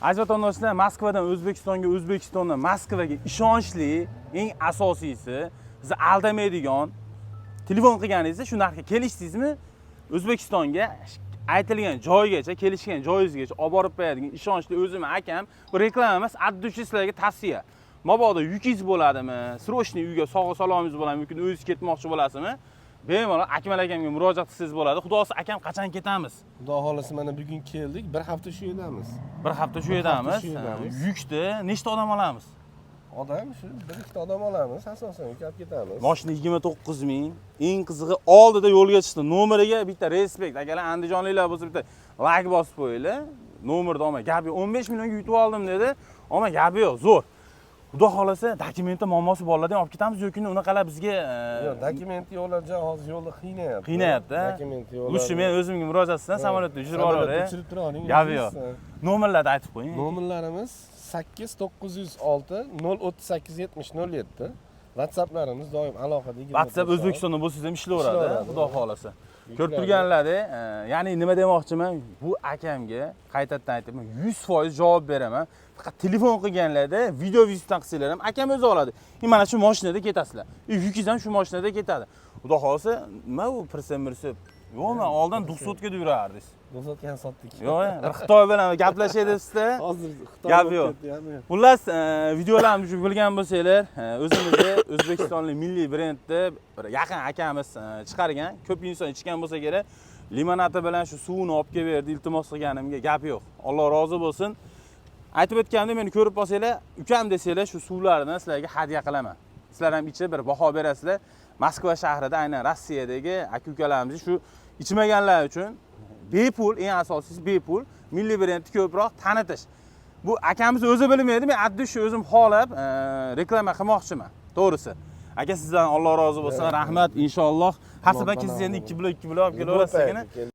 Aziz vatandoshlar, Moskvadan O'zbekistonga, O'zbekistondan Moskvaga ishonchli, eng asosiysi, sizni aldamaydigan telefon qilganingizda shu narxga kelishdingizmi, O'zbekistonga aytilgan joygacha, kelishgan joyingizgacha olib borib qo'yadigan ishonchli o'zim akam, bu reklama emas, addushi sizlarga tavsiya. Mabodo yukingiz bo'ladimi, srochniy uyga sog'a salomingiz bo'ladimi, yoki o'zingiz ketmoqchi bo'lasizmi? Bemalol Akmal akamga murojaat qilsangiz bo'ladi. Xudosi akam qachon ketamiz? Xudo xolasa mana bugun keldik, bir hafta shu yerdamiz. Bir hafta shu yerdamiz. Yukni nechta odam olamiz? Odam shu bir ikkita odam olamiz, asosan yuklab ketamiz. Mashina 29 ming. Eng qizig'i oldida yo'lga chiqdi. Nomeriga bitta respekt. Akalar andijonliklar bo'lsa bitta like bosib qo'yinglar. Nomerda olmay, gapi 15 millionga yutib oldim dedi. Ammo gapi yo'q, zo'r. Xudo xolasa dokumentda muammosi borlardan olib ketamiz yoki unaqalar bizga yo'q, dokument yo'llar hozir yo'lda qiynayapti. Qiynayapti. Dokument yo'llar. Lushi men o'zimga murojaat qilsam samolyotda uchirib olaver. Uchirib turing. Gapi yo'q. Nomerlarni aytib qo'ying. Nomerlarimiz 8906 038 70 07. WhatsApplarimiz doim aloqada. WhatsApp O'zbekistonda bo'lsangiz ham ishlayveradi, xudo xolasa. Ko'rib turganlarda, ya'ni nima demoqchiman? Bu akamga qaytadan aytaman, 100% javob beraman. Faqat telefon qilganlarda video vizitdan qilsanglar ham akam o'zi oladi. Mana shu mashinada ketasizlar. Yukingiz ham shu mashinada ketadi. Xudo xolasa, nima u pirsa-mirsa? Yo'qmi, oldin 200 ga yurardingiz. 200 ga sotdik. Yo'q, bir Xitoy bilan gaplashaydi sizda. Hozir Xitoy gap yo'q. Xullas, videolarimiz bilgan bo'lsanglar, o'zimizga O'zbekistonlik milliy brendda bir yaqin akamiz chiqargan, ko'p inson ichgan bo'lsa kerak, limonata bilan shu suvni olib kelib berdi, iltimos qilganimga gap yo'q. Alloh rozi bo'lsin. Aytib o'tganimda meni ko'rib qolsanglar, ukam desanglar shu suvlarni sizlarga hadya qilaman. Sizlar ham ichib bir baho berasizlar. Moskva shahrida, aynan Rossiyadagi aka-ukalarimiz shu ichmaganlar uchun bepul, eng asosiysi bepul milliy brendni ko'proq tanitish. Bu akamiz o'zi bilmaydi, men addushi o'zim xohlab reklama qilmoqchiman. To'g'risi. Aka sizdan Alloh rozi bo'lsin, rahmat inshaalloh. Har safar kelsangiz endi 2 blok olib kelaverasiz.